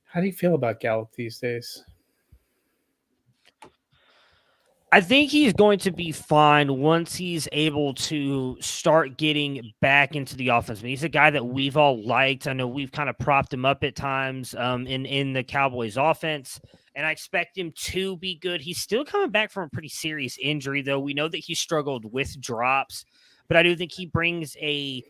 How do you feel about Gallup these days? I think he's going to be fine once he's able to start getting back into the offense. I mean, he's a guy that we've all liked. I know we've kind of propped him up at times in the Cowboys offense, and I expect him to be good. He's still coming back from a pretty serious injury, though. We know that he struggled with drops, but I do think he brings a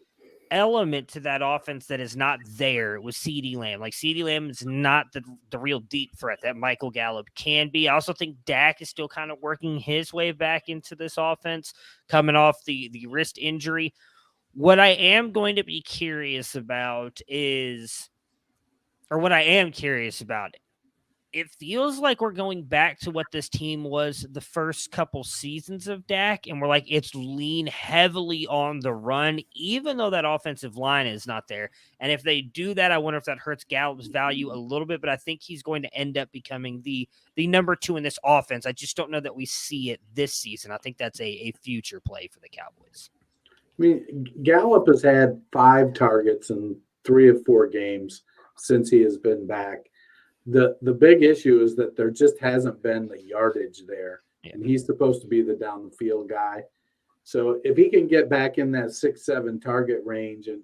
element to that offense that is not there with CeeDee Lamb. Like, CeeDee Lamb is not the real deep threat that Michael Gallup can be. I also think Dak is still kind of working his way back into this offense, coming off the wrist injury. What I am going to be curious about is, or what I am curious about, it feels like we're going back to what this team was the first couple seasons of Dak, and we're like, it's lean heavily on the run, even though that offensive line is not there. And if they do that, I wonder if that hurts Gallup's value a little bit, but I think he's going to end up becoming the number 2 in this offense. I just don't know that we see it this season. I think that's a future play for the Cowboys. I mean, Gallup has had 5 targets in 3 of 4 games since he has been back. The big issue is that there just hasn't been the yardage there, and he's supposed to be the down the field guy. So if he can get back in that 6-7 target range and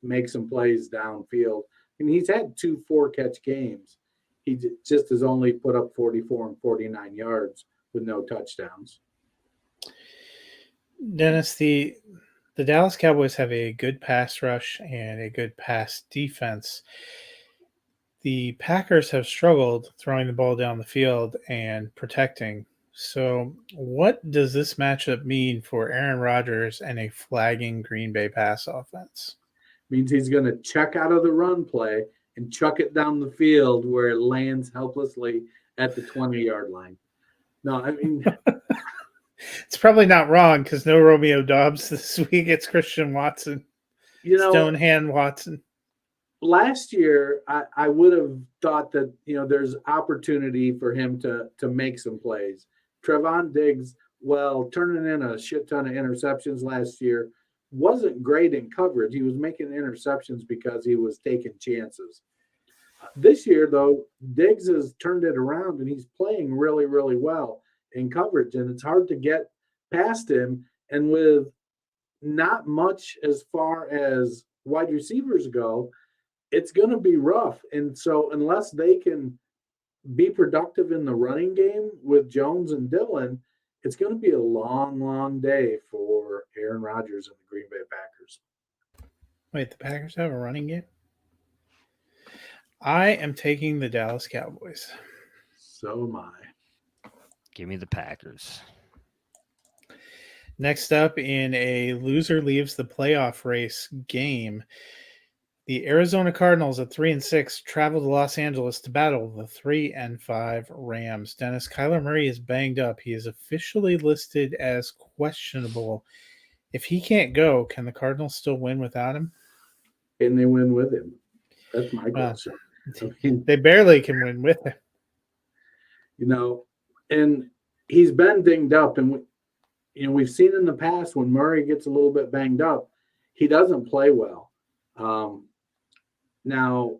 make some plays downfield, and he's had 2 4-catch games, he just has only put up 44 and 49 yards with no touchdowns. Dennis, the Dallas Cowboys have a good pass rush and a good pass defense. The Packers have struggled throwing the ball down the field and protecting. So what does this matchup mean for Aaron Rodgers and a flagging Green Bay pass offense? Means he's going to check out of the run play and chuck it down the field where it lands helplessly at the 20-yard line. No, I mean, it's probably not wrong because no Romeo Doubs this week. It's Christian Watson, Stonehand Watson. Last year, I would have thought that, there's opportunity for him to make some plays. Trevon Diggs, turning in a shit ton of interceptions last year, wasn't great in coverage. He was making interceptions because he was taking chances. This year, though, Diggs has turned it around, and he's playing really, really well in coverage, and it's hard to get past him. And with not much as far as wide receivers go, it's going to be rough. And so unless they can be productive in the running game with Jones and Dillon, it's going to be a long, long day for Aaron Rodgers and the Green Bay Packers. Wait, the Packers have a running game? I am taking the Dallas Cowboys. So am I. Give me the Packers. Next up, in a loser leaves the playoff race game, the Arizona Cardinals at 3-6 travel to Los Angeles to battle the 3-5 Rams. Dennis, Kyler Murray is banged up. He is officially listed as questionable. If he can't go, can the Cardinals still win without him? Can they win with him? That's my question. They barely can win with him. And he's been dinged up. And, we've seen in the past when Murray gets a little bit banged up, he doesn't play well. Now,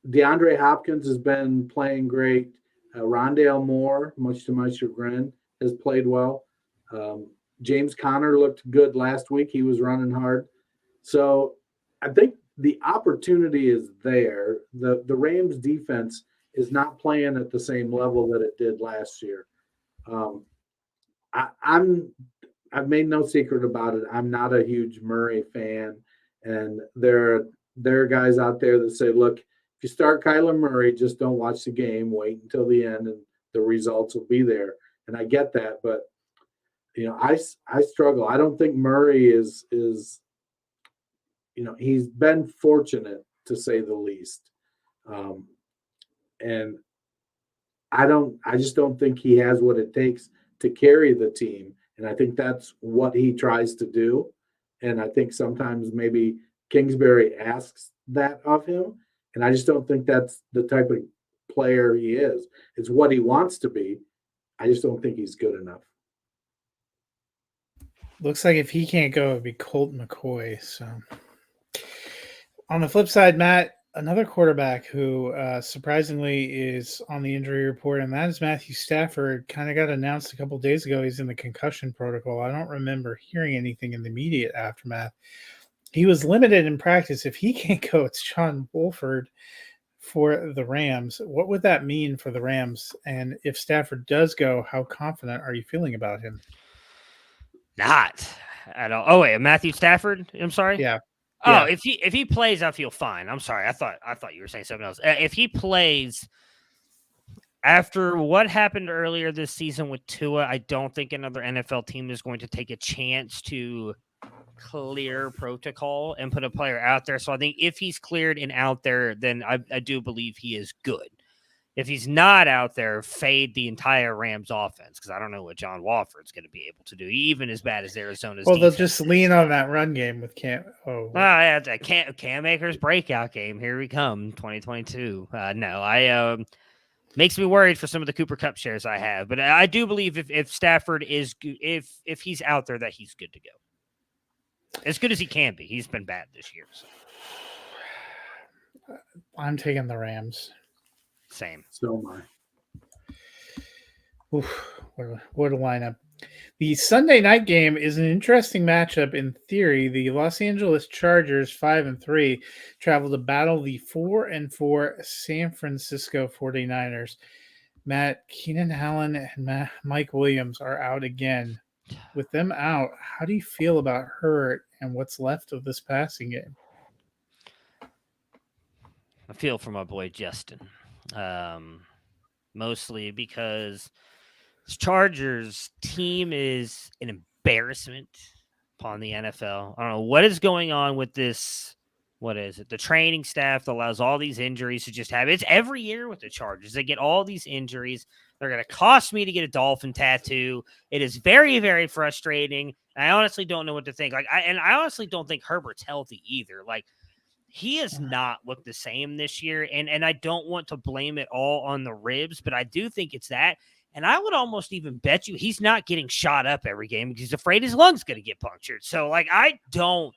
DeAndre Hopkins has been playing great. Rondale Moore, much to my chagrin, has played well. James Conner looked good last week. He was running hard. So I think the opportunity is there. The Rams defense is not playing at the same level that it did last year. I've made no secret about it. I'm not a huge Murray fan. And there are guys out there that say, look, if you start Kyler Murray, just don't watch the game. Wait until the end, and the results will be there. And I get that. But I struggle. I don't think Murray is he's been fortunate to say the least, and I just don't think he has what it takes to carry the team, and I think that's what he tries to do, and I think sometimes maybe Kingsbury asks that of him, and I just don't think that's the type of player he is. It's what he wants to be. I just don't think he's good enough. Looks like if he can't go, it'd be Colt McCoy. So, on the flip side, Matt, another quarterback who surprisingly is on the injury report, and that is Matthew Stafford. Kind of got announced a couple days ago. He's in the concussion protocol. I don't remember hearing anything in the immediate aftermath. He was limited in practice. If he can't go, it's John Wolford for the Rams. What would that mean for the Rams? And if Stafford does go, how confident are you feeling about him? Not at all. Oh wait, Matthew Stafford. I'm sorry. Yeah. Oh, if he plays, I feel fine. I'm sorry. I thought you were saying something else. If he plays after what happened earlier this season with Tua, I don't think another NFL team is going to take a chance to clear protocol and put a player out there. So I think if he's cleared and out there, then I do believe he is good. If he's not out there, fade the entire Rams offense, because I don't know what John Wolford's going to be able to do, even as bad as Arizona's Well, defense. they'll just lean on that run game with Cam. Cam Akers breakout game. Here we come, 2022. Makes me worried for some of the Cooper Kupp shares I have, but I do believe if Stafford is if he's out there, that he's good to go. As good as he can be. He's been bad this year. So. I'm taking the Rams. Same. So am I. Oof, what a lineup. The Sunday night game is an interesting matchup in theory. The Los Angeles Chargers, 5-3, travel to battle the 4-4 San Francisco 49ers. Matt, Keenan Allen and Mike Williams are out again. With them out, how do you feel about Hurt and what's left of this passing game? I feel for my boy Justin. Mostly because this Chargers team is an embarrassment upon the NFL. I don't know what is going on with this. What is it? The training staff that allows all these injuries to just happen. It's every year with the Chargers. They get all these injuries. They're going to cost me to get a dolphin tattoo. It is very, very frustrating. I honestly don't know what to think. I honestly don't think Herbert's healthy either. He has not looked the same this year, and I don't want to blame it all on the ribs, but I do think it's that. And I would almost even bet you he's not getting shot up every game because he's afraid his lung's going to get punctured. So, I don't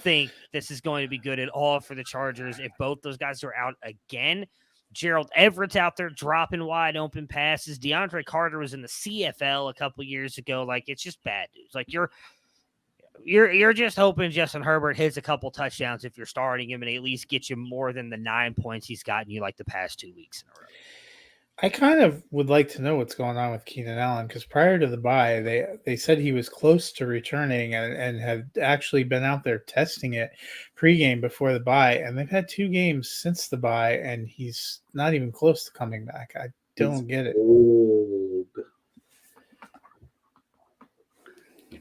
think this is going to be good at all for the Chargers if both those guys are out again. Gerald Everett's out there dropping wide open passes. DeAndre Carter was in the CFL a couple years ago. It's just bad news. You're just hoping Justin Herbert hits a couple touchdowns if you're starting him and at least get you more than the 9 points he's gotten you the past 2 weeks in a row. I kind of would like to know what's going on with Keenan Allen because prior to the bye, they said he was close to returning and had actually been out there testing it pregame before the bye, and they've had 2 games since the bye, and he's not even close to coming back. I don't get it. Old.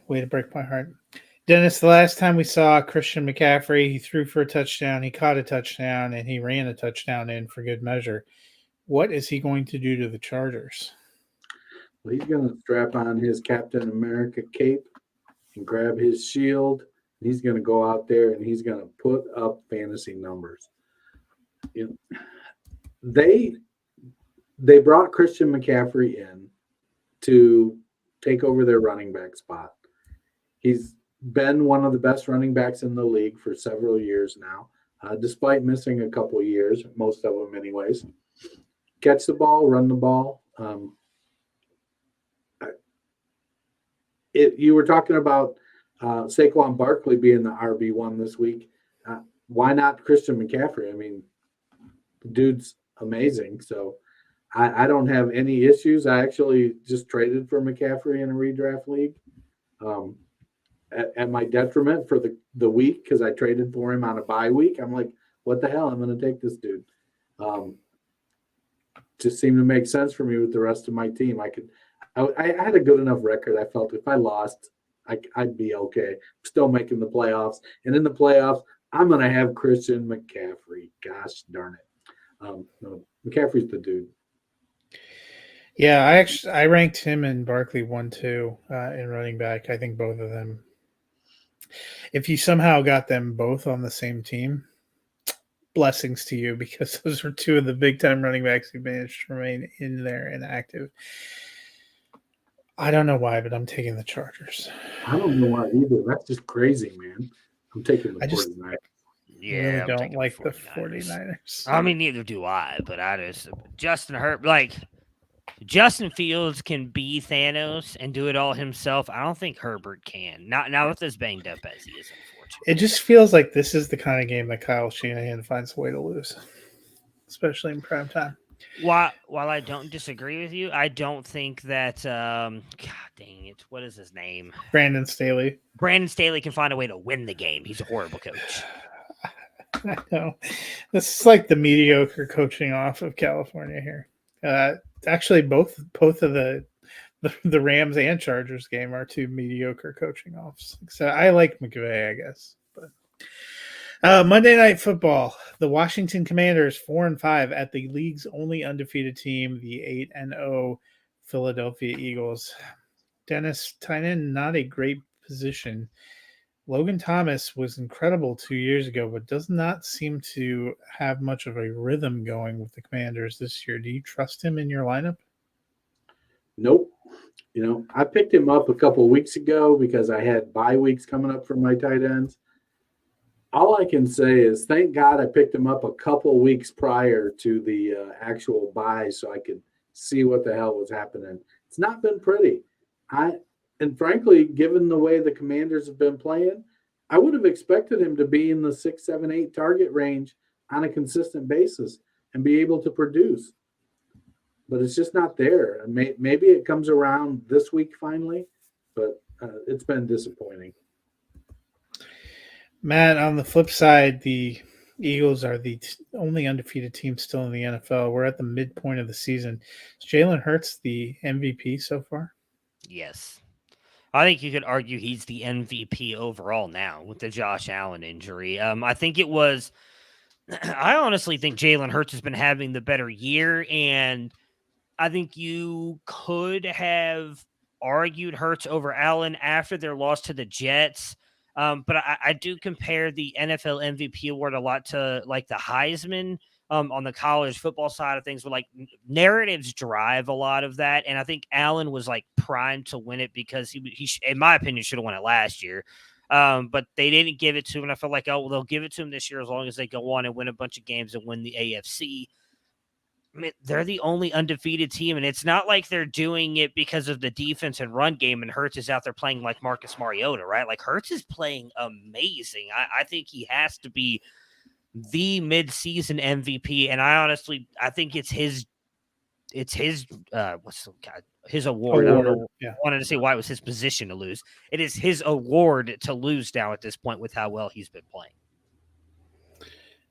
Way to break my heart. Dennis, the last time we saw Christian McCaffrey, he threw for a touchdown, he caught a touchdown, and he ran a touchdown in for good measure. What is he going to do to the Chargers? Well, he's going to strap on his Captain America cape and grab his shield. He's going to go out there and he's going to put up fantasy numbers. They brought Christian McCaffrey in to take over their running back spot. He's been one of the best running backs in the league for several years now, despite missing a couple of years, most of them anyways. Catch the ball, run the ball. You were talking about Saquon Barkley being the RB1 this week. Why not Christian McCaffrey? I mean, the dude's amazing. So I don't have any issues. I actually just traded for McCaffrey in a redraft league at my detriment for the week because I traded for him on a bye week. I'm like, what the hell? I'm going to take this dude. Just seemed to make sense for me with the rest of my team. I had a good enough record. I felt if I lost, I'd be okay. Still making the playoffs, and in the playoffs, I'm gonna have Christian McCaffrey. Gosh darn it, no, McCaffrey's the dude. Yeah, I ranked him and Barkley 1-2 in running back. I think both of them. If you somehow got them both on the same team, blessings to you, because those were two of the big time running backs who managed to remain in there and active. I don't know why, but I'm taking the Chargers. I don't know why either. That's just crazy, man. I'm taking the 49ers. Yeah, really I'm don't taking like the 49ers. 49ers. I mean, neither do I, but Justin Fields can be Thanos and do it all himself. I don't think Herbert can. Not with as banged up as he is, unfortunately. It just feels like this is the kind of game that Kyle Shanahan finds a way to lose, especially in prime time. While I don't disagree with you, I don't think that God dang it, what is his name? Brandon Staley. Brandon Staley can find a way to win the game. He's a horrible coach. I know. This is like the mediocre coaching off of California here. Actually, both of the Rams and Chargers game are two mediocre coaching offs. So I like McVay, I guess. But Monday Night Football, the Washington Commanders 4-5 at the league's only undefeated team, the 8-0 Philadelphia Eagles. Dennis, tight end, not a great position. Logan Thomas was incredible 2 years ago, but does not seem to have much of a rhythm going with the Commanders this year. Do you trust him in your lineup? Nope. I picked him up a couple weeks ago because I had bye weeks coming up for my tight ends. All I can say is thank God I picked him up a couple weeks prior to the actual bye so I could see what the hell was happening. It's not been pretty. And frankly, given the way the Commanders have been playing, I would have expected him to be in the 6, 7, 8 target range on a consistent basis and be able to produce. But it's just not there. And maybe it comes around this week finally, but it's been disappointing. Matt, on the flip side, the Eagles are the only undefeated team still in the NFL. We're at the midpoint of the season. Is Jalen Hurts the MVP so far? Yes. I think you could argue he's the MVP overall now with the Josh Allen injury. I think it was – I honestly think Jalen Hurts has been having the better year, and I think you could have argued Hurts over Allen after their loss to the Jets. But I do compare the NFL MVP award a lot to like the Heisman on the college football side of things, where like narratives drive a lot of that. And I think Allen was like primed to win it because he in my opinion, should have won it last year. But they didn't give it to him. And I felt like, they'll give it to him this year as long as they go on and win a bunch of games and win the AFC. I mean, they're the only undefeated team, and it's not like they're doing it because of the defense and run game, and Hurts is out there playing like Marcus Mariota, right? Like, Hurts is playing amazing. I think he has to be the mid-season MVP, and I think it's his award. I don't know. Yeah. I wanted to say why it was his position to lose. It is his award to lose now at this point with how well he's been playing.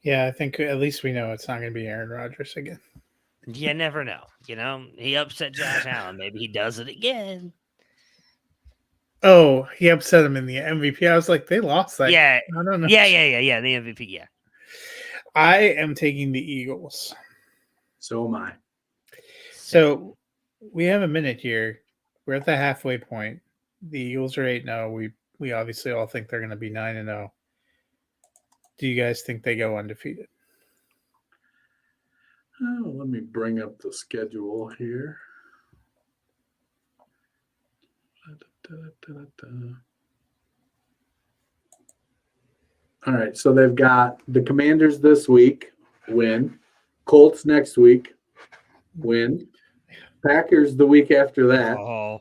Yeah, I think at least we know it's not going to be Aaron Rodgers again. You never know. He upset Josh Allen. Maybe he does it again. Oh, he upset him in the MVP. I was like, they lost that. Yeah. I don't know. Yeah. The MVP, yeah. I am taking the Eagles. So am I. So we have a minute here. We're at the halfway point. The Eagles are 8-0. We obviously all think they're going to be 9-0. Do you guys think they go undefeated? Oh, let me bring up the schedule here. All right, so they've got the Commanders this week, win. Colts next week, win. Packers the week after that. Oh,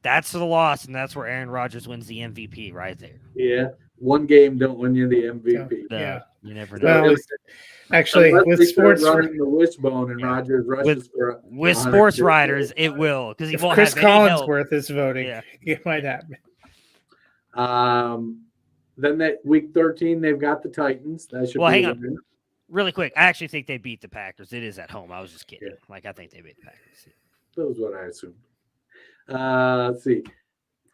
that's the loss, and that's where Aaron Rodgers wins the MVP right there. Yeah, one game don't win you the MVP. Yeah. You never know. Well, actually, Unless with they start sports running the wishbone and Rodgers rushes for With 100 sports yards. writers, it will, because he if won't Chris have any help. Collinsworth is voting, Yeah. it might happen. Then that week 13, they've got the Titans. That should be Hang a on. win. Really quick, I actually think they beat the Packers. It is at home. I was just kidding. Yeah. Like, I think they beat the Packers. That was what I assumed. Let's see.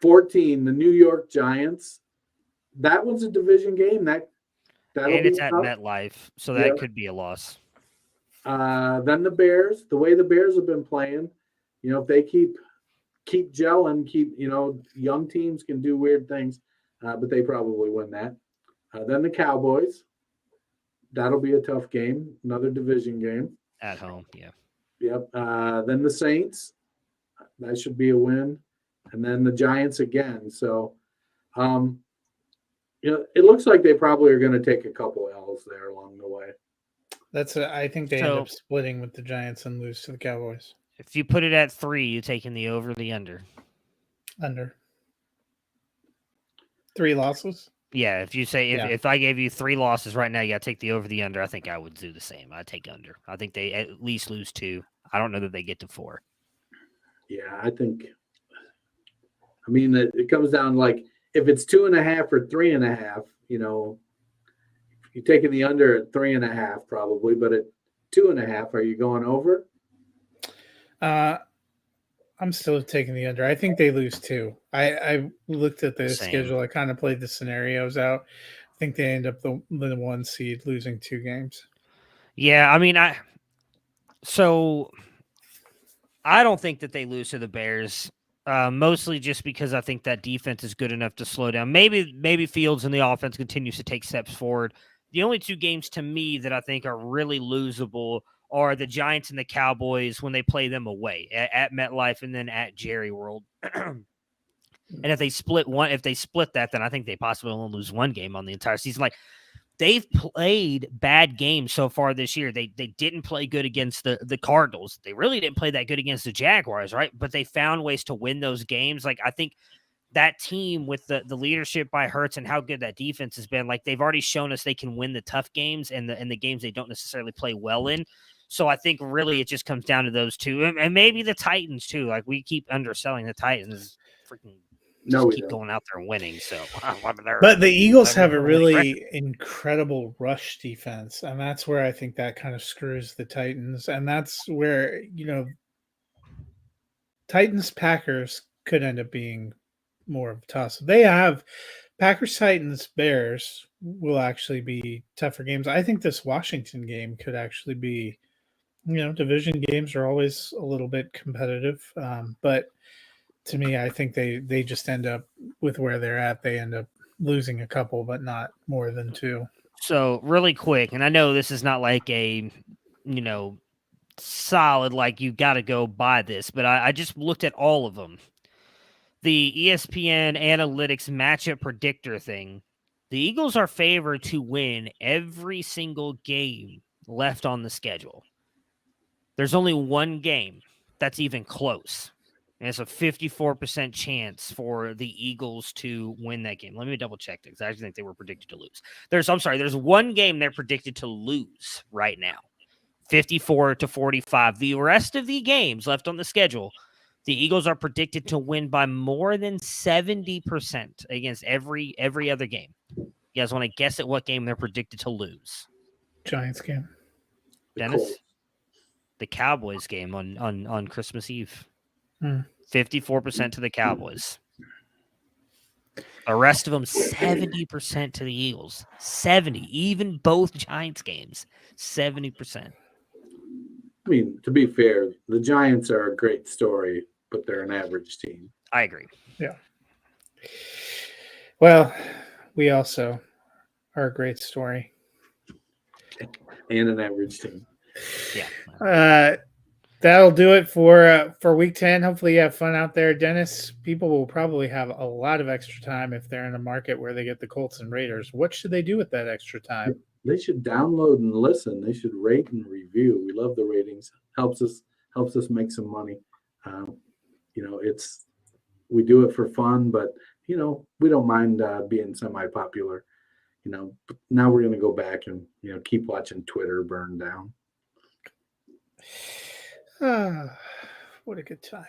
14, the New York Giants. That was a division game. That'll And be it's at tough. MetLife, so Yeah. that could be a loss. Then the Bears. The way the Bears have been playing, if they keep gelling, young teams can do weird things, but they probably win that. Then the Cowboys. That'll be a tough game. Another division game. At home, yeah. Yep. Then the Saints. That should be a win. And then the Giants again. So, it looks like they probably are going to take a couple L's there along the way. I think they end up splitting with the Giants and lose to the Cowboys. If you put it at 3, you taking the over, the under. Under. 3 losses? Yeah, if you say if I gave you 3 losses right now, you got to take the over, the under. I think I would do the same. I'd take under. I think they at least lose 2. I don't know that they get to 4. Yeah, I mean, it comes down like if it's 2.5 or 3.5, you're taking the under at 3.5 probably, but at 2.5, are you going over? I'm still taking the under. I think they lose 2. I looked at the Same. schedule. I kind of played the scenarios out. I think they end up the 1 seed losing 2 games. Yeah, I mean, I don't think that they lose to the Bears. Mostly just because I think that defense is good enough to slow down. Maybe Fields and the offense continues to take steps forward. The only 2 games to me that I think are really losable are the Giants and the Cowboys when they play them away at MetLife and then at Jerry World. And if they split that, then I think they possibly only lose 1 game on the entire season. Like, they've played bad games so far this year. They didn't play good against the Cardinals. They really didn't play that good against the Jaguars, right? But they found ways to win those games. Like, I think that team with the leadership by Hurts and how good that defense has been, like, they've already shown us they can win the tough games and the games they don't necessarily play well in. So I think really it just comes down to those 2. And maybe the Titans too. Like, we keep underselling the Titans. Keep going out there and winning. So, but the Eagles have a really incredible rush defense, and that's where I think that kind of screws the Titans. And that's where Titans Packers could end up being more of a toss. They have Packers, Titans, Bears will actually be tougher games. I think this Washington game could actually be, division games are always a little bit competitive, but to me, I think they just end up with where they're at. They end up losing a couple, but not more than 2. So really quick, and I know this is not like a, solid, like you got to go buy this, but I just looked at all of them. The ESPN analytics matchup predictor thing. The Eagles are favored to win every single game left on the schedule. There's only 1 game that's even close. And it's a 54% chance for the Eagles to win that game. Let me double check that because I actually think they were predicted to lose. There's 1 game they're predicted to lose right now. 54-45. The rest of the games left on the schedule, the Eagles are predicted to win by more than 70% against every other game. You guys want to guess at what game they're predicted to lose? Giants game. Dennis? The Cowboys game on Christmas Eve. 54% to the Cowboys. The rest of them 70% to the Eagles. 70, even both Giants games, 70%. I mean, to be fair, the Giants are a great story, but they're an average team. I agree. Yeah. Well, we also are a great story. And an average team. Yeah. That'll do it for week 10. Hopefully you have fun out there, Dennis. People will probably have a lot of extra time if they're in a market where they get the Colts and Raiders. What should they do with that extra time? They should download and listen. They should rate and review. We love the ratings. Helps us make some money. We do it for fun, but we don't mind being semi-popular. But now we're going to go back and keep watching Twitter burn down. What a good time.